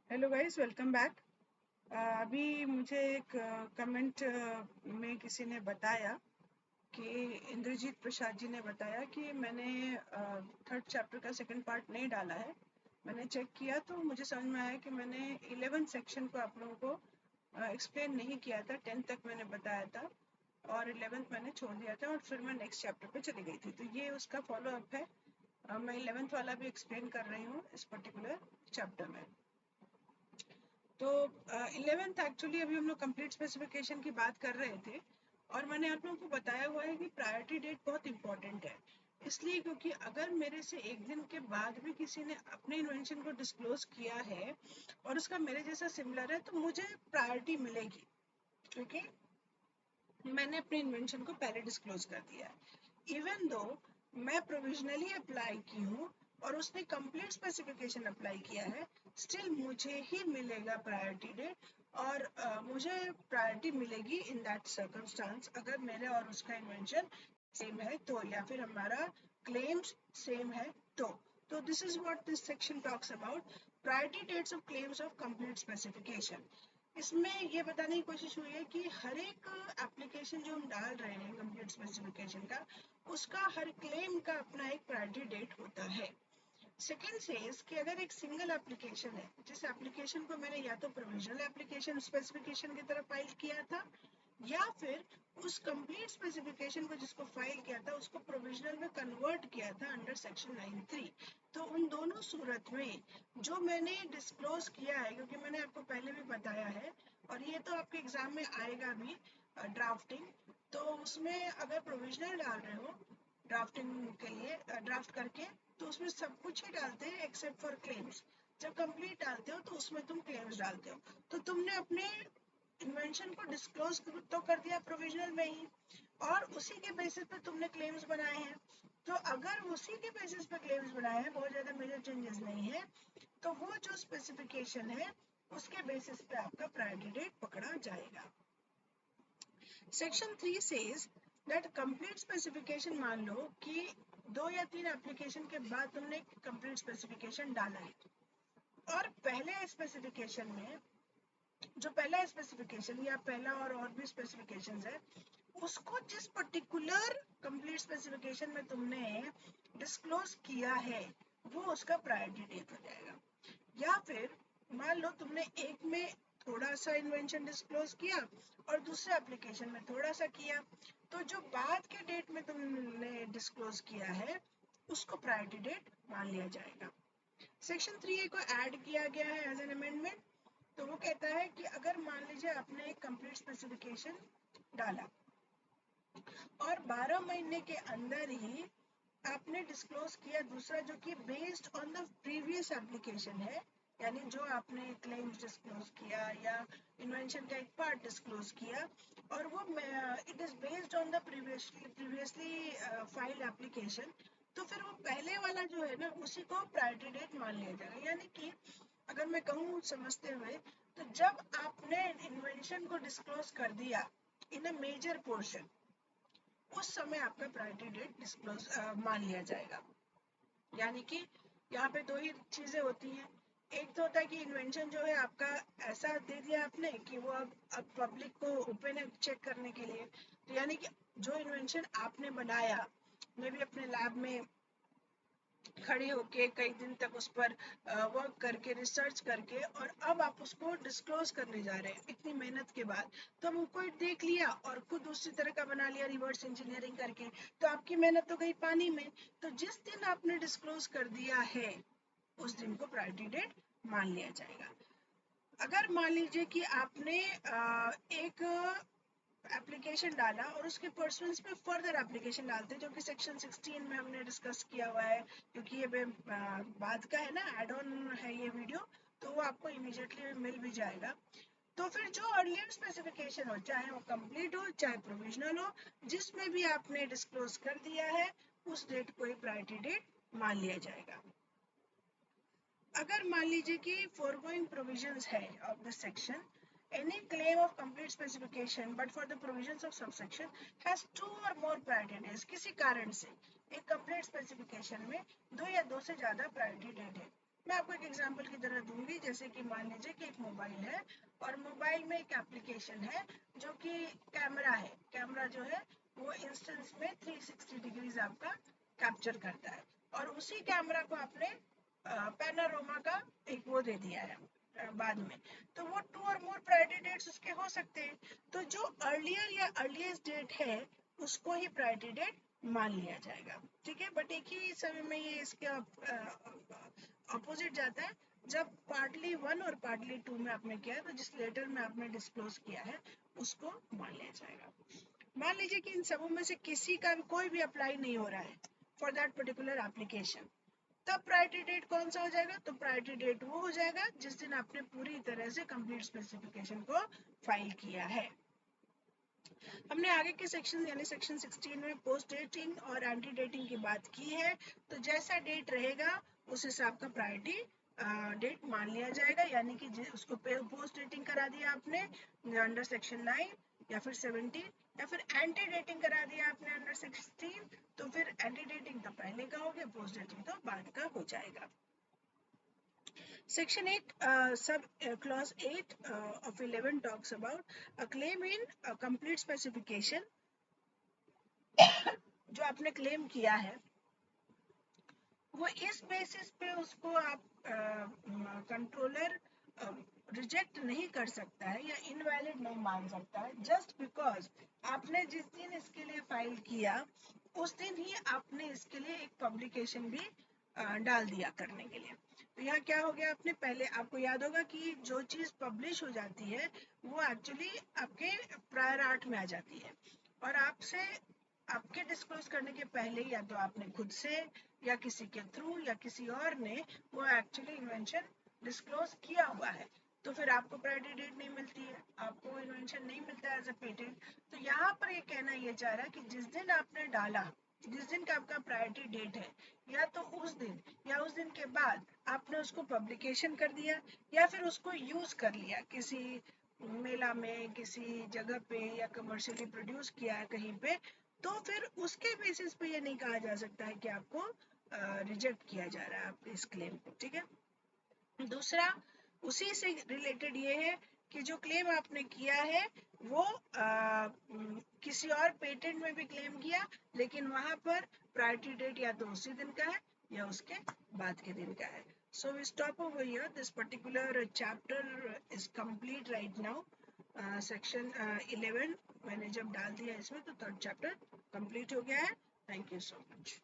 Hello guys, welcome back. अभी मुझे एक कमेंट में किसी ने बताया कि इंद्रजीत प्रसाद जी ने बताया कि मैंने थर्ड चैप्टर का सेकंड पार्ट नहीं डाला है। मैंने चेक किया तो मुझे समझ में आया कि मैंने 11th सेक्शन को आप लोगों को एक्सप्लेन नहीं किया था। 10th तक मैंने बताया था और 11th मैंने छोड़ दिया था और फिर मैं नेक्स्ट चैप्टर पे चली गई थी। तो ये उसका फॉलो अप है। मैं 11th वाला भी एक्सप्लेन कर रही हूँ इस पर्टिकुलर चैप्टर में। तो 11th एक्चुअली अभी हम लोग कंप्लीट स्पेसिफिकेशन की बात कर रहे थे और मैंने आप लोगों को बताया हुआ है कि प्रायोरिटी डेट बहुत इंपॉर्टेंट है। इसलिए क्योंकि अगर मेरे से एक दिन के बाद भी किसी ने अपने इन्वेंशन को डिस्क्लोज किया है और उसका मेरे जैसा सिमिलर है तो मुझे प्रायोरिटी मिलेगी, क्योंकि मैंने अपने इन्वेंशन को पहले डिस्क्लोज कर दिया है। इवन दो मैं प्रोविजनली अप्लाई की हूँ और उसने कंप्लीट स्पेसिफिकेशन अप्लाई किया है, स्टिल मुझे ही मिलेगा प्रायोरिटी डेट। और मुझे प्रायोरिटी मिलेगी इन दैट सर्कमस्टांस अगर मेरे और उसका इन्वेंशन सेम है तो, या फिर हमारा क्लेम्स सेम है तो this is what this section talks about, priority dates of claims of complete specification. इसमें ये बताने की कोशिश हुई है कि हर एक एप्लीकेशन जो हम डाल रहे हैं कंप्लीट स्पेसिफिकेशन का, उसका हर क्लेम का अपना एक प्रायोरिटी डेट होता है। सेकेंड सेज कि अगर एक सिंगल एप्लीकेशन है, जिस एप्लीकेशन को मैंने या तो प्रोविजनल एप्लीकेशन स्पेसिफिकेशन की तरफ फाइल किया था या फिर उस कंप्लीट स्पेसिफिकेशन को जिसको फाइल किया था उसको प्रोविजनल में कन्वर्ट किया था अंडर सेक्शन 9(3), तो उन दोनों सूरत में जो मैंने डिस्क्लोज किया है, क्योंकि मैंने आपको पहले भी बताया है और ये तो आपके एग्जाम में आएगा भी, ड्राफ्टिंग, तो उसमें अगर प्रोविजनल डाल रहे हो ड्राफ्टिंग के लिए ड्राफ्ट करके, तो उसमें सब कुछ ही डालते हैं एक्सेप्ट फॉर क्लेम्स। जब कंप्लीट डालते हो तो उसमें तुम क्लेम्स डालते हो, तो तुमने अपने इन्वेंशन को डिस्क्लोज तो कर दिया प्रोविजनल में ही और उसी के बेसिस पे तुमने क्लेम्स बनाए हैं। तो अगर उसी के बेसिस पे क्लेम्स बनाए हैं, बहुत ज्यादा मेजर चेंजेस नहीं है, तो वो जो स्पेसिफिकेशन है उसके बेसिस पे आपका प्रायोरिटी डेट पकड़ा जाएगा। Section 3 says that complete specification, मान लो कि 2 या 3 एप्लीकेशन के बाद तुमने कंप्लीट स्पेसिफिकेशन डाला है और पहले स्पेसिफिकेशन में जो पहला स्पेसिफिकेशन या पहला और भी स्पेसिफिकेशंस है, उसको जिस पर्टिकुलर कंप्लीट स्पेसिफिकेशन में तुमने डिस्क्लोज किया है वो उसका प्रायोरिटी डेट हो जाएगा। या फिर मान लो तुमने एक में थोड़ा सा इन्वेंशन डिस्क्लोज किया और दूसरे एप्लीकेशन में थोड़ा सा किया, तो जो बाद के डेट में तुमने डिस्क्लोज किया है उसको प्रायोरिटी डेट मान लिया जाएगा। सेक्शन 3A को ऐड किया गया है एज एन अमेंडमेंट। तो वो कहता है कि अगर मान लीजिए आपने एक कंप्लीट स्पेसिफिकेशन डाला और 12 महीने के अंदर ही आपने डिस्क्लोज किया दूसरा जो कि based on the previous application है, यानी जो आपने क्लेम्स डिस्क्लोज किया या इन्वेंशन का एक पार्ट डिस्क्लोज किया और वो it is based on the previously filed application, तो फिर वो पहले वाला जो है ना उसी को प्रायोरिटी डेट मान लिया जाएगा। यानी कि अगर मैं कहूँ समझते हुए, तो जब आपने इन्वेंशन को डिस्क्लोज कर दिया इन अ मेजर पोर्शन, उस समय आपका प्रायोरिटी डेट डिस्क्लोज मान लिया जाएगा। यानी कि यहाँ पे दो ही चीजें होती हैं। एक तो होता है कि इन्वेंशन जो है आपका ऐसा दे दिया आपने कि वो अब पब्लिक को ओपन है चेक करने के लिए, तो यानी कि जो इन्वेंशन आपने बनाया मे भी अपने लैब में खड़े होके कई दिन तक उस पर वर्क करके रिसर्च करके और अब आप उसको डिस्क्लोज करने जा रहे हैं इतनी मेहनत के बाद, तो हम उसको देख लिया और खुद दूसरी तरह का बना लिया रिवर्स इंजीनियरिंग करके, तो आपकी मेहनत तो गई पानी में। तो जिस दिन आपने डिस्क्लोज कर दिया है उस दिन को प्रायोरिटी डेट मान लिया जाएगा। अगर मान लीजिए कि आपने एक एप्लीकेशन डाला और उसके परसुएंस पे फर्दर एप्लीकेशन डालते हैं, जो कि सेक्शन 16 में हमने डिस्कस किया हुआ है, क्योंकि ये बाद का है ना, एड ऑन है ये वीडियो, तो वो आपको इमीडिएटली मिल भी जाएगा। तो फिर जो अर्लियर स्पेसिफिकेशन हो, चाहे वो कंप्लीट हो चाहे प्रोविजनल हो, जिसमें भी आपने डिस्क्लोज कर दिया है उस डेट को ही प्रायोरिटी डेट मान लिया जाएगा। अगर मान लीजिए कि foregoing provisions है of this section, any claim of complete specification but for the provisions of subsection has 2 or more priority days, किसी कारण से एक complete specification में 2 या 2 से ज्यादा priority date है, मैं आपको एक एग्जांपल की तरह दूंगी, जैसे कि मान लीजिए कि एक मोबाइल है और मोबाइल में एक एप्लीकेशन है जो कि कैमरा है। कैमरा जो है वो इंस्टेंस में 360 डिग्रीज आपका कैप्चर करता है, और उसी कैमरा को आपने पैनोरामा का एक वो दे दिया है बाद में, तो वो 2 और मोर प्रायोरिटी डेट्स उसके हो सकते हैं। तो जो अर्लियर या अर्लीस्ट डेट है उसको ही प्रायोरिटी डेट मान लिया जाएगा, ठीक है। बट एक ही समय में ये इसका अपोजिट जाता है, जब पार्टली 1 और पार्टली 2 में आपने किया है तो जिस लेटर में आपने डिस्क्लोज किया है उसको मान लिया जाएगा। मान लीजिए कि इन सबों में से किसी का भी कोई भी अप्लाई नहीं हो रहा है फॉर दैट पर्टिकुलर एप्लीकेशन, तब प्रायोरिटी डेट कौन सा हो जाएगा? तो प्रायोरिटी डेट वो हो जाएगा जिस दिन आपने पूरी तरह से कंप्लीट स्पेसिफिकेशन को फाइल किया है। हमने आगे के सेक्शन यानी सेक्शन 16 में पोस्ट डेटिंग और एंटी डेटिंग की बात की है, तो जैसा डेट रहेगा उस हिसाब का प्रायोरिटी डेट मान लिया जाएगा, यानी कि उसको पोस्ट डेटिंग करा दिया आपने अंडर सेक्शन 9 या फिर 17, या फिर एंटी डेटिंग करा दिया आपने अंडर 16, तो फिर एंटी डेटिंग तो पहले का हो गया, पोस्ट डेटिंग तो बाद का हो जाएगा। Section 8, clause 8 of 11 talks about a claim in a complete specification. जो आपने क्लेम किया है वो इस बेसिस पे उसको आप कंट्रोलर रिजेक्ट नहीं कर सकता है या इनवैलिड नहीं मान सकता है, जस्ट बिकॉज आपने जिस दिन इसके लिए फाइल किया उस दिन ही आपने इसके लिए एक पब्लिकेशन भी डाल दिया करने के लिए। तो यहाँ क्या हो गया, आपने पहले, आपको याद होगा कि जो चीज़ पब्लिश हो जाती है वो एक्चुअली आपके प्रायर आर्ट में आ जाती है, और आपसे आपके डिस्क्लोज करने के पहले या तो आपने खुद से या किसी के थ्रू या किसी और ने वो एक्चुअली इन्वेंशन डिस्क्लोज किया हुआ है, तो फिर आपको प्रायोरिटी डेट नहीं मिलती है, आपको इन्वेंशन नहीं मिलता एज अ पेटेंट। तो यहाँ पर ये कहना ये चाह रहा है कि जिस दिन आपने डाला, जिस दिन का आपका प्रायोरिटी डेट है, या तो उस दिन या उस दिन के बाद आपने उसको पब्लिकेशन कर दिया या फिर उसको यूज कर लिया किसी मेला में, किसी जगह पे, या कमर्शियली प्रोड्यूस किया है कहीं पे, तो फिर उसके बेसिस पे ये नहीं कहा जा सकता है कि आपको रिजेक्ट किया जा रहा है आपके इस क्लेम को, ठीक है। दूसरा उसी से रिलेटेड ये है कि जो क्लेम आपने किया है वो किसी और पेटेंट में भी क्लेम किया, लेकिन वहां पर प्रायोरिटी डेट या तो उसी दिन का है या उसके बाद के दिन का है। So we stop over here. This particular chapter is complete right now. Section 11 मैंने जब डाल दिया इसमें तो 3rd चैप्टर कंप्लीट हो गया है। Thank you so much.